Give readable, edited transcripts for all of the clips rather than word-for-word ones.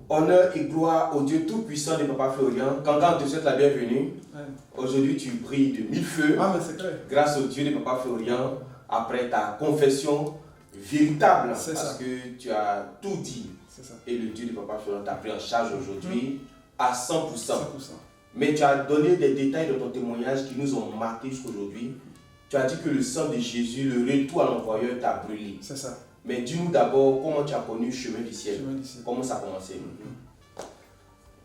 Honneur et gloire au Dieu Tout-Puissant de Papa Florian. Kankan te souhaite la bienvenue. Aujourd'hui, tu brilles de mille feux. Ah, mais c'est clair. Grâce au Dieu de Papa Florian, après ta confession véritable. C'est parce ça. que tu as tout dit. C'est ça. Et le Dieu de Papa Florian t'a pris en charge aujourd'hui à 100%. 100%. Mais tu as donné des détails de ton témoignage qui nous ont marqués jusqu'aujourd'hui. Tu as dit que le sang de Jésus, le retour à l'envoyeur, t'a brûlé. C'est ça. Mais dis-nous d'abord comment tu as connu le chemin du ciel. Chemin du ciel. Comment ça a commencé?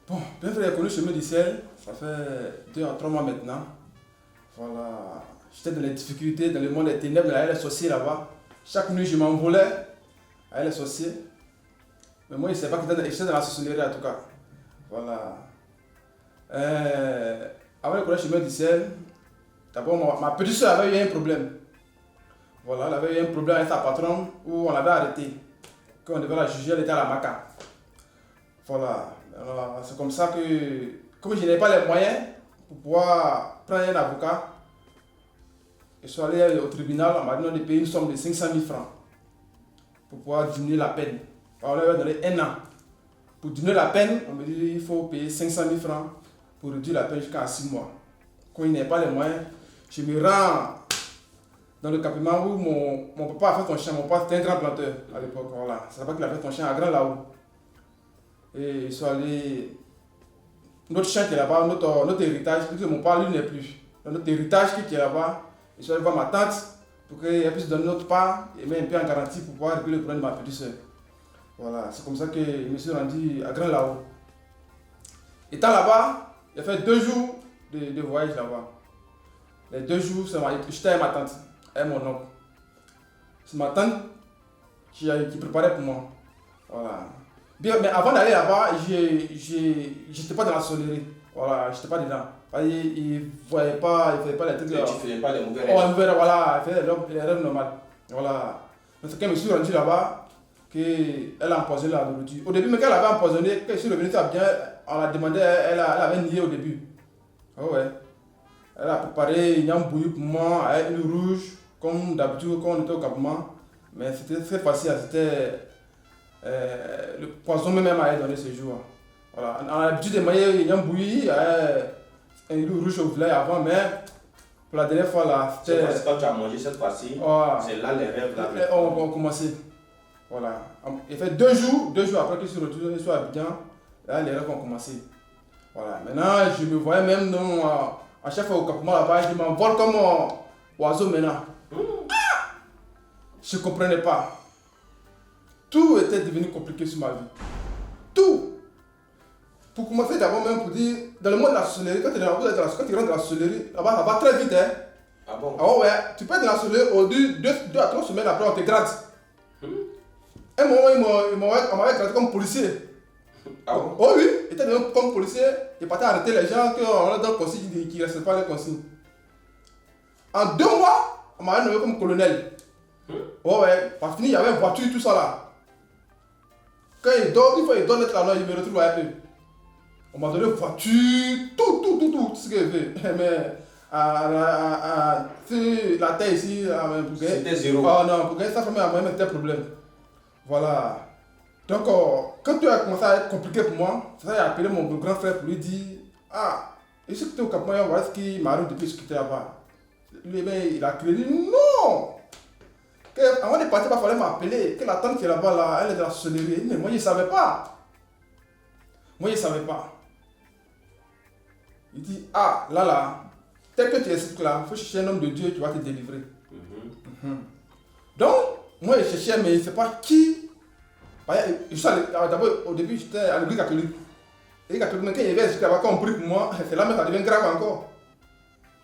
Bon, bien vrai, j'ai connu le chemin du ciel, ça fait 2 à 3 mois maintenant. Voilà. J'étais dans les difficultés, dans le monde des ténèbres, avec les sorciers là-bas. Chaque nuit, je m'envolais avec les sorciers. Mais moi, je ne savais pas que j'étais dans la sorcellerie en tout cas. Voilà. Avant de connaître le chemin du ciel, d'abord, ma petite soeur avait eu un problème. Voilà, elle avait eu un problème avec sa patronne où on l'avait arrêtée. Quand on devait la juger, elle était à la maca. Voilà. Alors, c'est comme ça que, comme je n'avais pas les moyens pour pouvoir prendre un avocat, je suis allé au tribunal, on m'a donné de payer une somme de 500 000 francs pour pouvoir diminuer la peine. On lui avait donné 1 an. Pour diminuer la peine, on me dit qu'il faut payer 500 000 francs pour réduire la peine jusqu'à 6 mois. Quand il n'y a pas les moyens, je me rends dans le campement où mon papa a fait son champ. Mon papa était un grand planteur à l'époque. Voilà. C'est là-bas qu'il a fait son champ à Grand là-haut. Et ils sont allés. Notre champ qui est là-bas, notre héritage, puisque mon père lui n'est plus. Notre héritage qui est là-bas, ils sont allés voir ma tante pour qu'elle puisse donner notre part et mettre un peu en garantie pour pouvoir régler le problème de ma petite soeur. Voilà, c'est comme ça que je me suis rendu à Grand là-haut. Étant là-bas, j'ai fait 2 jours de voyage là-bas. Les 2 jours, j'étais avec ma tante et mon oncle. C'est ma tante qui préparait pour moi. Voilà. Bien, mais avant d'aller là-bas, j'étais pas dans la sorcellerie. Voilà, j'étais pas dedans. Il ne voyait pas, il faisait pas les trucs. Tu ne faisais pas les mauvais rêves. rêves. Voilà, il faisait les rêves normaux. Voilà. Mais c'est quand je me suis rendu là-bas qu'elle a empoisonné la nourriture. Au début, mais quand elle avait empoisonné, quand je suis revenu, ça bien, on l'a demandé, elle avait nié au début. Oh ouais. Elle a préparé une yam bouillie pour moi avec une rouge, comme d'habitude quand on était au campement. Mais c'était très facile, c'était le poison même m'avait donné ce jour. Voilà. On a l'habitude de manger une yam bouillie avec une rouge au village avant, mais pour la dernière fois là, c'était. Quand tu as mangé cette fois-ci, c'est là les rêves là. On a commencé. Voilà. Il fait 2 jours après que je suis retourné sur Abidjan, là les rêves ont commencé. Voilà. Maintenant, je me voyais même dans. À chaque fois au campement là-bas, je m'envole comme un oiseau maintenant. Je ne comprenais pas. Tout était devenu compliqué sur ma vie. Tout. Pour commencer d'abord même pour dire, dans le monde de la sorcellerie, quand tu rentres dans la sorcellerie, là-bas ça va très vite. Hein. Ah bon? Ah ouais, tu peux être dans la sorcellerie, au 2 à 3 semaines après on te grade. Un moment, on m'avait gradé comme policier. Ah bon? Oh oui, il était devenu comme policier, il partait arrêter les gens qu'on a dans le consigne qui ne respectent pas les consignes. En 2 mois, on m'avait nommé comme colonel. Oh ouais, par fini, il y avait une voiture, tout ça là. Quand il dort, il faut qu'il donne là, il me retrouve à peu. On m'a donné une voiture, tout ce qu'il veut. Mais la terre ici, pour gagner. C'était zéro. Oh non, pour gagner sa famille, à moi, c'était un problème. Voilà. Donc, quand tout a commencé à être compliqué pour moi, c'est ça que j'ai appelé mon grand frère pour lui dire, ah, je suis quitté au campement, voilà ce qui m'arrive depuis que je suis quitté là-bas. Lui, il a crié, non! Avant de partir, il fallait m'appeler, que la tante qui est là-bas, là, elle est de la sorcellerie. Mais moi, je ne savais pas. Moi, je ne savais pas. Il dit, ah, là, tel que tu es ici, là, il faut chercher un homme de Dieu, tu vas te délivrer. Donc, moi, je cherchais, mais je ne sais pas qui. D'abord, au début, j'étais à l'église catholique. L'église catholique, mais quand il y avait là-bas, quand on prie pour moi, c'est là même ça devient grave encore.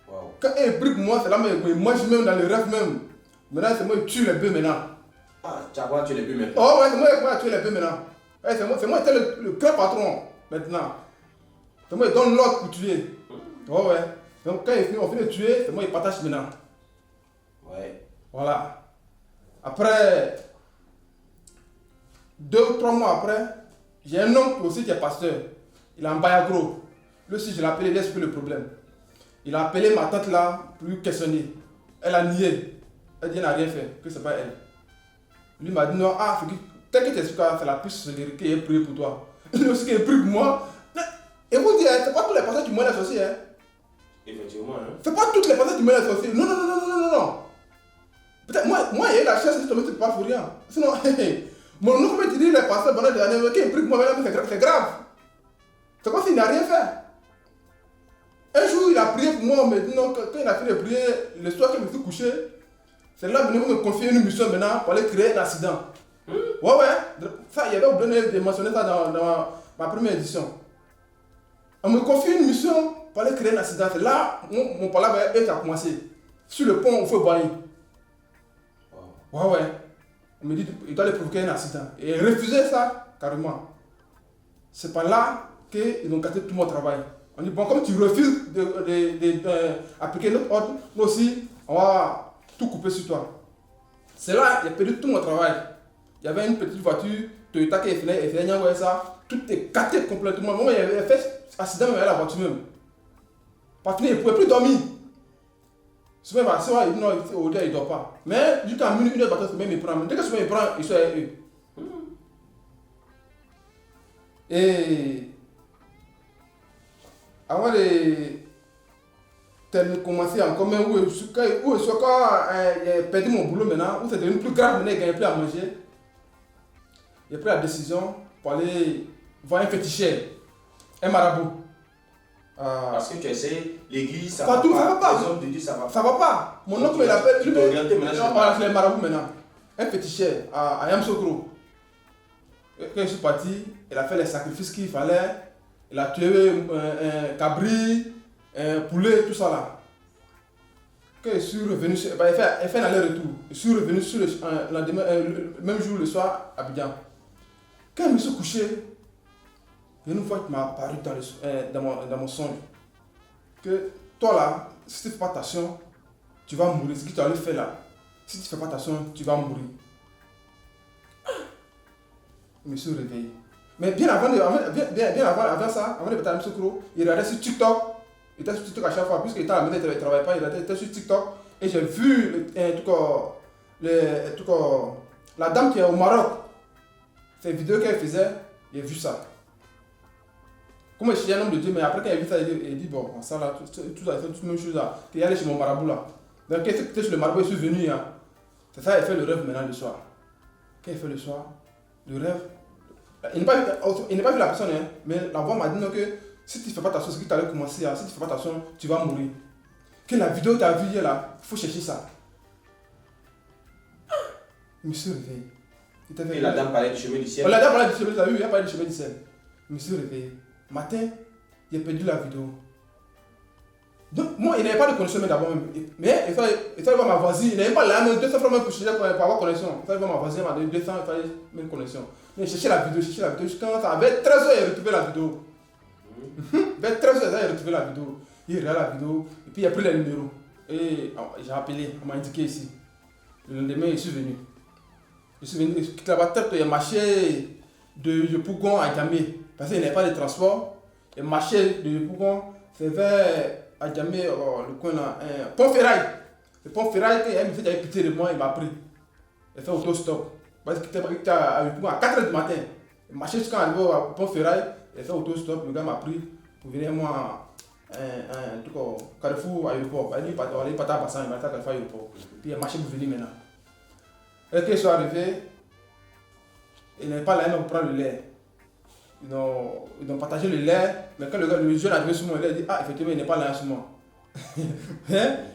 Wow. Quand il prie pour moi, c'est là même, moi, je suis même dans le rêve même. Maintenant, c'est moi qui tue les bœufs maintenant. Ah, tu as pas tué les bœufs maintenant? Oh ouais, c'est moi qui tue les bœufs maintenant. C'est moi qui étais le grand patron maintenant. C'est moi qui donne l'ordre pour tuer. Oh ouais. Donc quand on finit de tuer, c'est moi qui partage maintenant. Ouais. Voilà. Après, 2 ou 3 mois après, j'ai un oncle aussi qui est pasteur. Il est en Bayagro. Lui aussi, je l'ai appelé, il a expliqué le problème. Il a appelé ma tante là pour lui questionner. Elle a nié. Elle dit qu'elle n'a rien fait, que ce n'est pas elle. Lui m'a dit non, tel que tu expliques, c'est la puce qui est priée pour toi. Lui aussi qui est pris pour moi. Et vous dites, c'est pas tous les passages du moyen associé. Hein. Effectivement. Hein. C'est pas toutes les passages du moyen associé. Non, non, non, non, non, non, non. Peut-être moi, il y a eu la chance de tomber sur pas pour rien. Sinon, mon nom, comme tu dis, les passages pendant des années, qui est pris pour moi, c'est grave. C'est comme s'il n'a rien fait. Un jour, il a prié pour moi, mais non, quand il a fini de prier, le soir que je me suis couché, c'est là que vous me confier une mission maintenant pour aller créer un accident. Ouais. Ça, il y avait oublié de mentionner ça dans ma première édition. On me confie une mission pour aller créer un accident. C'est là mon palabre a commencé. Sur le pont, on fait boyer. Ouais. On me dit qu'il doit aller provoquer un accident. Et il refusait ça, carrément. C'est pas là qu'ils ont cassé tout mon travail. On dit, bon, comme tu refuses d'appliquer notre ordre, nous aussi, on va tout couper sur toi. C'est là qu'il a perdu tout mon travail. Il y avait une petite voiture, Toyota qui faisait ça, tout est cassé complètement. Moi, il avait fait accident avec la voiture même. Parce qu'il ne pouvait plus dormir. Souvent, il ne dort pas. Mais jusqu'à minuit, une heure, il me prend. Dès que il me prend, il soit eux. Et avant de commencer encore, même où j'ai perdu mon boulot maintenant, où c'est devenu plus grave, maintenant il ne gagne plus à manger. J'ai pris la décision pour aller voir un féticheur, un marabout. Parce que tu essaies, l'église, ça va pas. Les hommes de Dieu, ça va pas. Ça va pas. Mon oncle, il appelle. Tu peux orienter maintenant. C'est les marabouts maintenant. Un féticheur à Yamsokro. Quand je suis parti, il a fait les sacrifices qu'il fallait. Il a tué un cabri, un poulet, tout ça là. Quand je suis revenu, il fait un aller-retour. Je suis revenu sur le même jour, le soir, à Abidjan. Quand je me suis couché, une fois qu'il m'a apparu dans mon songe, que toi là, si tu ne fais pas attention, tu vas mourir. Ce que tu as fait là, si tu ne fais pas attention, tu vas mourir. Je me suis réveillé. Mais bien avant ça, avant de partir à Msokro, il regardait sur TikTok. Il était sur TikTok à chaque fois, puisqu'il était à la maison, il ne travaillait pas, il était sur TikTok. Et j'ai vu la dame qui est au Maroc. Ces vidéos qu'elle faisait, j'ai vu ça. Comme je suis un homme de Dieu, mais après quand il a vu ça, il dit bon, ça là, tout ça, c'est toute la même chose là. Qu'il allait chez mon marabout là. Donc quand j'étais chez le marabout, je suis venu. Hein. C'est ça, il fait le rêve maintenant le soir. Quand il fait le soir, le rêve, il n'a pas vu la personne, hein, mais la voix m'a dit non, que si tu ne fais pas attention, ce qui t'allait commencer, hein, si tu ne fais pas attention, tu vas mourir. Que la vidéo que tu as vue hier là, il faut chercher ça. Je me suis réveillé. Et la dame parlait du chemin du ciel. La dame parlait du chemin du ciel, il a parlé du chemin du ciel. Je me suis réveillé. Matin, j'ai perdu la vidéo. Donc, moi, il n'avait pas de connexion d'abord même. Mais il fallait voir ma voisine. Il n'avait pas là, mais 200 francs même pour chercher pour avoir connexion. Il fallait voir ma voisine, m'a donné 200, il fallait même connexion. Mais chercher la vidéo. Quand ça avait 13 heures, il a retrouvé la vidéo. Vers 13 heures, il a retrouvé la vidéo. Il regarde la vidéo, et puis il a pris les numéros. Et j'ai appelé, on m'a indiqué ici. Le lendemain, je suis venu. J'ai quitté la voiture, il a marché de Yopougon à Djamé. Parce qu'il n'y avait pas de transport. Il marché de Yopougon, c'est vers Djamé, le coin là, Pont-Ferraille. Le Pont-Ferraille, quand il y a un monsieur qui avait pitié de moi, il m'a pris. Il a fait autostop. Parce qu'il était à Yopougon à 4 h du matin. Il marché jusqu'à arriver au Pont-Ferraille, il a fait autostop, le gars m'a pris pour venir moi. Carrefour aéroport. Il dit on est pas à Bassan, il m'a dit Carrefour aéroport. Puis il a marché pour venir maintenant. Et quand ils sont arrivés, ils n'avaient pas la haine pour prendre le lait. Ils ont partagé le lait, mais quand le jeune est arrivé sur moi, il a dit ah, effectivement, il n'est pas là sur moi.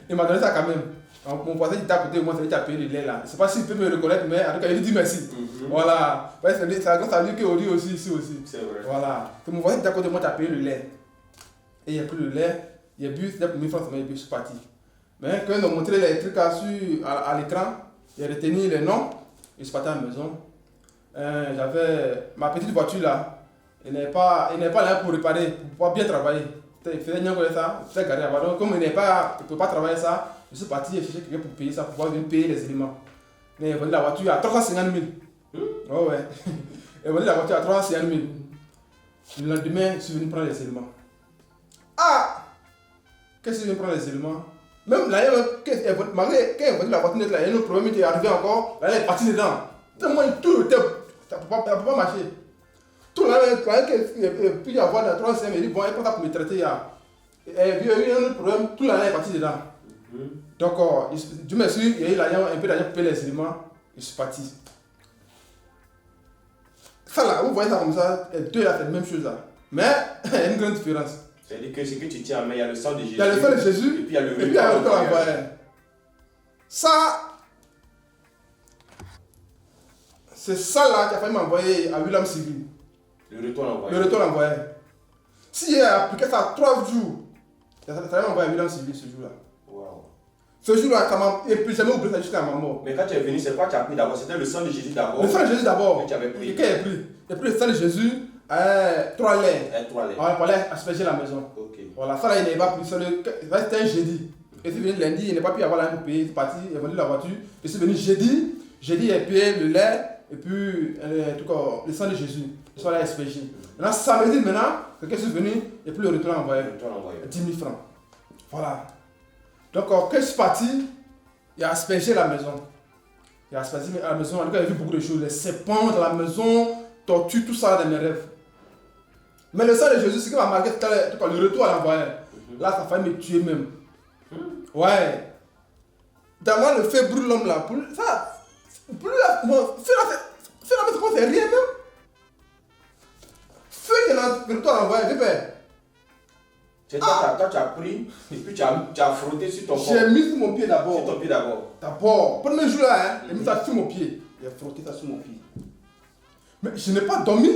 Il m'a donné ça quand même. Mon voisin qui était à côté de moi, c'est lui qui a payé le lait là. Je ne sais pas s'il peut me reconnaître, mais en tout cas, il lui dit merci. Voilà. C'est grâce à lui qu'on dit aussi ici aussi. C'est vrai. Voilà. Mon voisin qui était à côté de moi, qui a payé le lait. Et il a pris le lait, il a bu, c'était pour 1000 francs, et puis je suis parti. Mais quand ils ont montré les trucs à l'écran, il a retenu les noms, et je suis parti à la maison. J'avais ma petite voiture là, il n'est pas là pour réparer, pour pouvoir bien travailler. Il faisait rien comme ça, il faisait garder là-bas. Donc comme il ne peut pas travailler ça, je suis parti chercher quelqu'un pour payer ça, pour pouvoir venir payer les éléments. Mais il a vendu la voiture à 350 000. Oh ouais. Il a vendu la voiture à 350 000. Le lendemain, je suis venu prendre les éléments. Ah! Qu'est-ce que je viens prendre les éléments? Même là, quand il a vendu la voiture, il y a un autre problème qui est arrivé encore. Là, il est parti dedans. Tellement tout, ça ne peut pas marcher. Tout le monde croyait qu'il puis y avoir la troisième. Il dit, bon, elle n'est pas pour me traiter. Il y a eu un autre problème. Tout l'année est parti dedans. Donc, Dieu merci, il y a eu un peu d'argent pour payer les éléments. Je suis parti. Ça là, vous voyez ça comme ça, les deux là, c'est la même chose là. Mais il y a une grande différence. C'est-à-dire que ce que tu tiens en main, il y a le sang de Jésus. Il y a le sang de Jésus. Et puis il y a le retour à l'envoyeur. Ça, c'est ça là qui a failli m'envoyer à William Civil. Le retour à l'envoyeur. Le retour à l'envoyeur. Si il a appliqué ça 3 jours, ça va m'envoyer à William Civil ce jour-là. Wow. Ce jour-là, et puis jamais oublié ça jusqu'à ma mort. Mais quand tu es venu, c'est quoi tu as pris d'abord? C'était le sang de Jésus d'abord. Le sang de Jésus d'abord. Que tu avais pris. Et quand il a pris? Il a pris le sang de Jésus, 3 laits. 3 laits. On allait asperger la maison. Ok. Voilà, ça là, il n'est pas pris. C'était un jeudi. Et si venu lundi, il n'a pas pu avoir l'argent pour payer. Il est parti, il est venu la voiture. Et c'est venu jeudi. Jeudi, il a payé le lait et puis le sang de Jésus. Il soit là aspergé. Maintenant, samedi, quelqu'un est venu et puis le retour à l'envoyeur. 10 000 francs. Voilà. Donc, quand je suis parti, il a aspergé la maison. Il a aspergé la maison. En tout cas, il a vu beaucoup de choses. Les serpents dans la maison, tortue, tout ça dans mes rêves. Mais le sang de Jésus, c'est qui m'a marqué le retour à l'envoyeur. Là, ça a failli me tuer même. Ouais. Dans moi, le feu brûle l'homme là. Ça, feu là, c'est rien même. Feu qui est dans le retour à l'envoyeur, j'ai fait. C'est toi, tu as pris et puis tu as frotté sur ton corps. J'ai mis sur mon pied d'abord. Sur ton pied d'abord. D'abord, premier jour là, j'ai mis ça sur mon pied. J'ai frotté ça sur mon pied. Mais je n'ai pas dormi.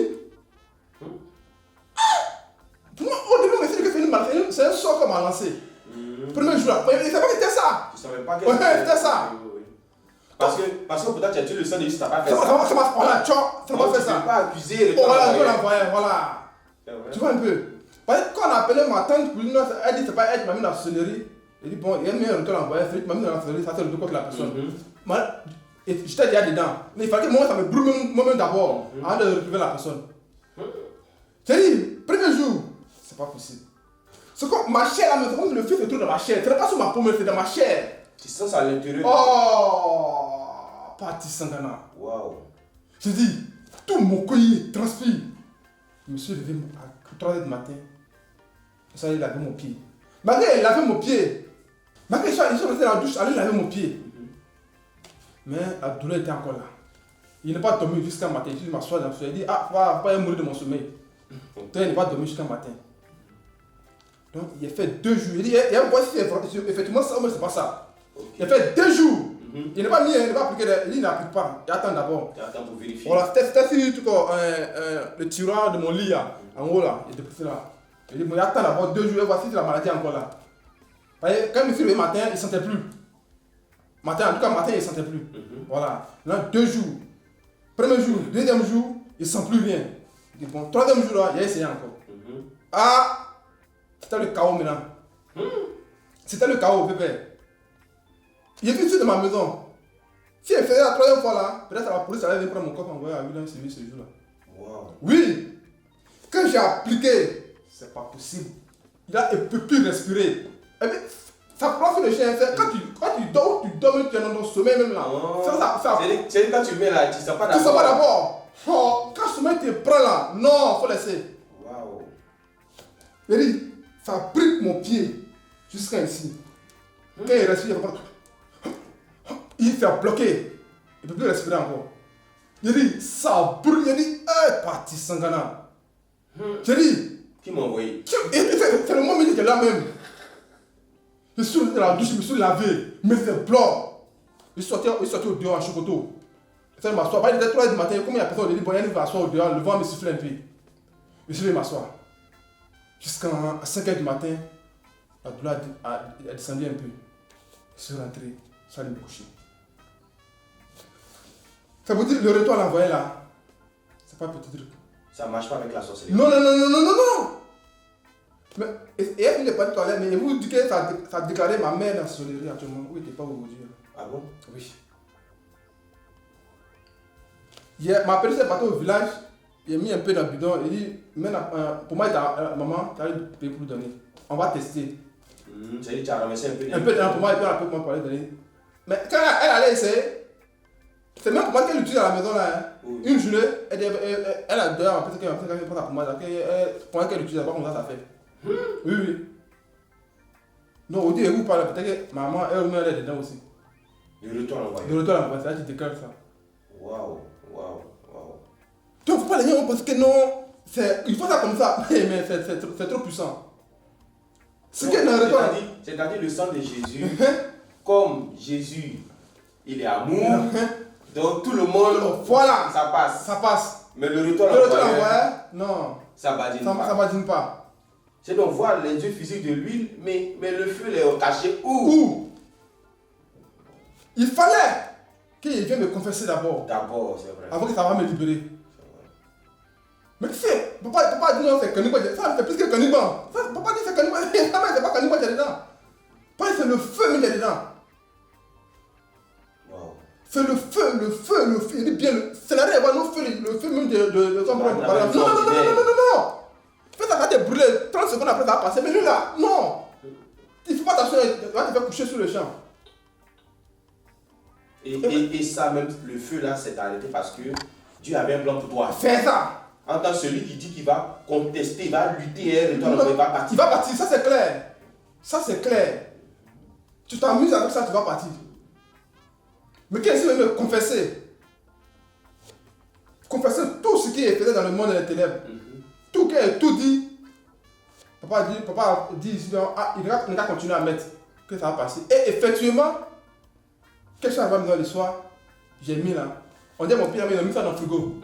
Pour moi, au début, on m'a dit que c'est un sort qu'on m'a lancé. Premier jour là, je ne savais pas que c'était ça. Tu ne savais pas que c'était ça. Parce que pourtant tu as tué le sang de Jésus, tu n'as pas fait ça. Ça m'a voilà, tu n'as pas fait ça. Tu ne peux pas accuser le voilà, voilà. Tu vois un peu. Parce que quand on a appelé ma tante, elle dit c'est pas elle qui m'a mis dans la sonnerie. Elle dit bon, il y a un retour à l'envoyer, elle m'a mis dans la sonnerie, ça c'est le retour contre la personne. Et j'étais déjà dedans. Mais il fallait que moi ça me brûle moi-même d'abord, avant de retrouver la personne. J'ai dit, premier jour, c'est pas possible. C'est comme ma chair, le feu se trouve dans ma chair. Ce n'est pas sur ma paume, c'est dans ma chair. Tu sens ça à l'intérieur. Oh, parti Sangana. Waouh. J'ai dit, tout mon collier transpire. Je me suis levé à 3h du matin. Ça, il lavait mon pied. Malgré il lavait mon pied. Malgré ils sont restés dans la douche, aller laver mon pied. Mais la douleur était encore là. Il n'est pas dormi jusqu'à matin. Je m'assois dans le sommeil. Il dit, ah, il va mourir de mon sommeil. Donc il n'est pas dormi jusqu'à matin. Donc il a fait 2 jours. Il dit, il y a une voix ici, effectivement, ça, mais c'est pas ça. Il a fait 2 jours. Il n'est pas mis, il n'est pas appliqué, il n'applique pas. Il attend d'abord. Il attend pour vérifier. Voilà, c'était sur le tiroir de mon lit là, en haut là, il était poussé là. Il dit, bon, il attend d'abord 2 jours, voici la maladie encore là. Quand il me suis levé le matin, il ne sentait plus. En tout cas, matin, il ne sentait plus. Voilà. Là, 2 jours. Premier jour, deuxième jour, il ne sent plus rien. Il dit, bon, troisième jour là, il a essayé encore. Ah, c'était le chaos maintenant. C'était le chaos, bébé. Il est venu de ma maison. Si elle faisait la troisième fois là, peut-être la police allait venir prendre mon corps et m'envoyer à William Civil ce jour-là. Wow. Oui. Quand j'ai appliqué, c'est pas possible. Il ne peut plus respirer. Et puis, ça prend sur le chien. Quand tu dors, tu dors, tu es dans ton sommeil même là. Oh. Ça. C'est quand tu mets là, tu ne sens pas d'abord. Tu ne d'abord. sens pas d'abord. Oh, quand le sommeil te prend là, non, il faut laisser. Waouh. Il dit, ça brique mon pied jusqu'à ici. Quand il respire, il fait bloquer. Il ne peut plus respirer encore. Il dit, ça brûle. Il dit, parti Sangana. J'ai dit, qui m'a envoyé? C'est le moment où il est là même. Je suis dans la douche, je me suis lavé, mais c'est blanc. Je suis sorti au dehors en chocoto. Je m'assois. Il était 3h du matin, comme il y a personne, il dit, bon, il va m'asseoir au dehors, le vent me siffle un peu. Je suis venu m'asseoir. Jusqu'à 5h du matin, la douleur a descendu un peu. Je suis rentré, je suis allé me coucher. Ça veut dire le retour à l'envoyé là, c'est pas un petit truc. Ça ne marche pas avec la sorcellerie. Non. Mais, et elle n'est pas de toilette, mais vous dites que ça a déclaré ma mère dans la sorcellerie actuellement. Où il n'était pas aujourd'hui. Ah bon? Oui. Ma petite est partie au village, il a mis un peu dans le bidon, il dit, pour moi, maman, tu as eu payer pour lui donner. On va tester. Ça dit, tu as ramassé un peu. Un peu dedans pour moi, et puis on a pu pour lui donner. Mais quand elle allait essayer, C'est même pour moi qu'elle l'utilise à la maison là. Hein. Oui. Une journée, elle a dehors, peut-être qu'elle prend sa pommade, pour moi qu'elle l'utilise, pas comme ça fait. Oui, oui. Non, au début, vous parlez, peut-être que maman, elle est dedans aussi. Le retour à l'envoyeur. Le retour à l'envoyeur, c'est là que tu déclares ça. Waouh. Donc, faut pas les gens parce que non, il faut ça comme ça, mais c'est trop puissant. C'est-à-dire le sang de Jésus, comme Jésus, il est amour, donc tout le monde, voilà, ça passe. Ça passe. Mais le retour à l'envoyeur, non, ça badine pas. Ça badine pas. C'est donc voir les yeux physiques de l'huile, mais le feu est caché où? Où? Il fallait qu'il vienne me confesser d'abord. D'abord, c'est vrai. Avant que ça va me libérer. Mais tu sais, papa dit non, c'est caniban. Ça fait plus que caniban. Papa dit c'est caniban. C'est pas caniban qui est dedans. Papa dit c'est le feu qui est dedans. Wow. C'est le feu. Il dit bien, c'est la rêve, le feu même de son bras. Non. Fais ça quand tu es brûlé, 30 secondes après ça va passer. Mais lui là, non. Il ne faut pas t'assurer, tu vas te faire coucher sur le champ. Et ça, même le feu là, s'est arrêté parce que Dieu avait un plan pour toi. Fais ça. En tant que celui qui dit qu'il va contester, il va lutter et il va partir. Il va partir, ça c'est clair. Ça c'est clair. Tu t'amuses avec ça, tu vas partir. Mais qu'est-ce qu'il veut confesser? Confesser tout ce qui est fait dans le monde des ténèbres. Tout dit. Papa dit ici, il va continuer à mettre que ça va passer. Et effectivement, quelque chose va me donner le soir, j'ai mis là. On dit à mon père, il a mis ça dans le frigo.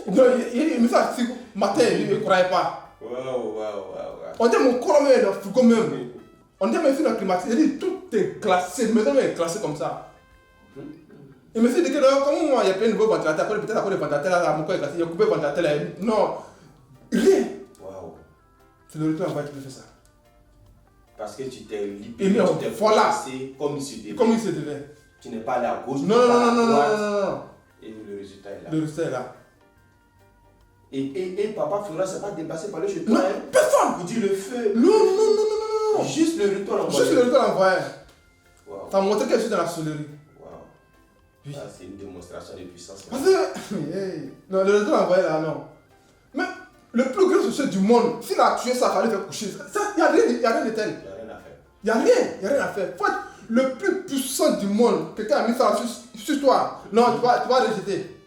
Non, il a mis ça au matin, il ne croyait pas. Wow. On dit à mon corps même dans le frigo même. On dit à mes filles dans le climatiseur, il dit tout est classé, la maison est classée comme ça. Il me dit que comment moi il y a plein de nouveaux ventilateurs, peut-être à cause des ventilateurs là, mon corps est classé, il y a coupé le ventilateur là. Non, rien. Wow. C'est le retour en bas qui me fait ça. Parce que tu t'es libéré, tu t'es placé comme il se devait. Comme il se devait. Tu n'es pas allé à gauche, Non. Et le résultat est là. Le résultat est là. Et papa Flora, c'est pas dépassé par le chez toi. Non, hein? personne. Vous dites le feu. Non. Juste le retour à l'envoyeur. Juste le retour à l'envoyeur. Wow. Ça a montré que je suis dans la solerie. Wow. Oui. Ça, c'est une démonstration de puissance. Parce que, non, le retour à l'envoyeur là, non. Mais le plus grand succès du monde, s'il a tué ça, il fallait faire coucher. Il n'y a rien de tel. Il n'y a rien à faire. Il n'y a rien à faire. Faut être le plus puissant du monde. Quelqu'un a mis ça sur toi. Non, tu vas rejeter.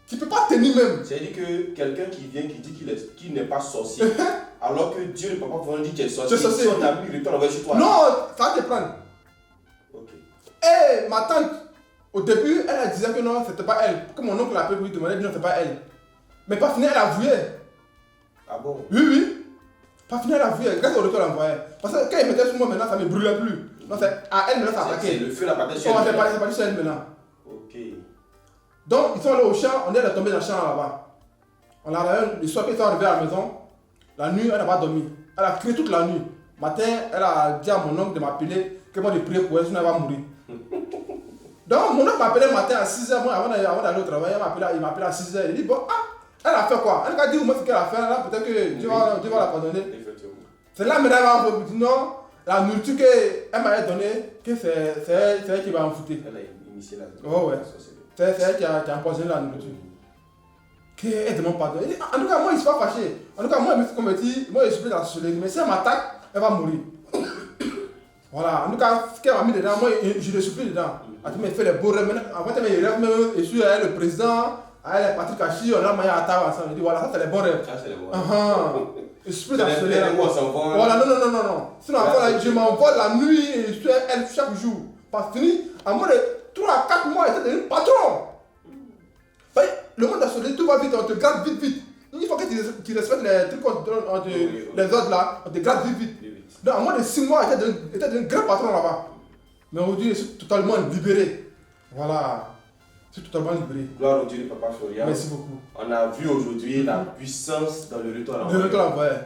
Tu ne peux pas tenir même. C'est-à-dire que quelqu'un qui vient, qui dit qu'il n'est pas sorcier, alors que Dieu, le papa, va dire qu'il est sorcier. C'est sorcier. Si on a mis le temps, on va chez toi. Non, ça va te prendre. Ok. Et ma tante, au début, elle disait que non, c'était pas elle. Que mon oncle l'appelait pour lui demander, non, c'était pas elle. Mais pas fini, elle a avoué. Ah bon? Oui. Pas fini, elle a avoué. Grâce au retour à l'envoyeur. Parce que quand il mettait sur moi maintenant, ça ne me brûlait plus. Non, c'est à elle maintenant, ça a attaqué. Le feu n'a pas été sur On elle. va pas sur elle maintenant. Ok. Donc, ils sont allés au champ, on est allé tomber dans le champ là-bas. On a le soir qu'ils sont arrivés à la maison, la nuit, elle n'a pas dormi. Elle a crié toute la nuit. Matin, elle a dit à mon oncle de m'appeler, que moi de prier pour elle, sinon elle va mourir. Donc, mon oncle m'a appelé le matin à 6h, avant d'aller au travail, il m'a appelé à 6h. Il dit, bon, elle a fait quoi? Elle a dit, moi, ce qu'elle a fait, là, peut-être que Dieu va la pardonner. Effectivement. C'est là, maintenant, elle va dit, non, la nourriture qu'elle m'avait donnée, que c'est elle qui va en foutre. Elle a initié la Oh, ouais. C'est elle qui a empoisonné la nourriture. Qu'elle demande pardon. En tout cas, moi, il ne s'est pas fâché. En tout cas, moi, je me suis converti. Moi, je suis dans la soleil. Mais si elle m'attaque, elle va mourir. Voilà. En tout cas, ce qu'elle m'a mis dedans, moi, je le supplie dedans. Elle fait les beaux rêves. Avant, elle rêve même. Et sur le président, elle Patrick Kachi, on a mangé à table ensemble. Je dis, voilà, ça, c'est les bons rêves. Ça, c'est les bons rêves. Je suis dans la soleil. Voilà, non. Sinon, après, je m'envoie la nuit et je suis elle chaque jour. Pas fini. À moins de 3 à 4 mois, elle était devenue patron. Le monde de la soleil, tout va vite, on te garde vite. Il faut que tu respectes les trucs les autres là, on te garde vite. Donc, à moins de 6 mois, elle était un grand patron là-bas. Mais aujourd'hui, je suis totalement libéré. Voilà. Je suis totalement libéré. Gloire au Dieu de Papa Florian. Merci beaucoup. On a vu aujourd'hui la puissance dans le retour à l'envoyeur. Le retour à l'envoyeur.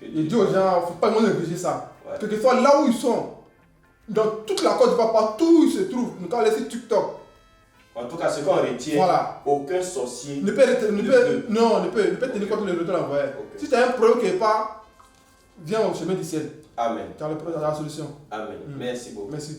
Il dit aux gens, il ne faut pas négliger ça. Ouais. Que ce soit là où ils sont, dans toute la Côte d'Ivoire, partout où ils se trouvent, nous avons laissé TikTok. En tout cas, ce qu'on retient, voilà. Aucun sorcier ne peut tenir compte le retour à l'envoyeur. Okay. Si tu as un problème quelque part, viens au chemin du ciel. Amen. Tu as la solution. Amen. Merci beaucoup. Merci.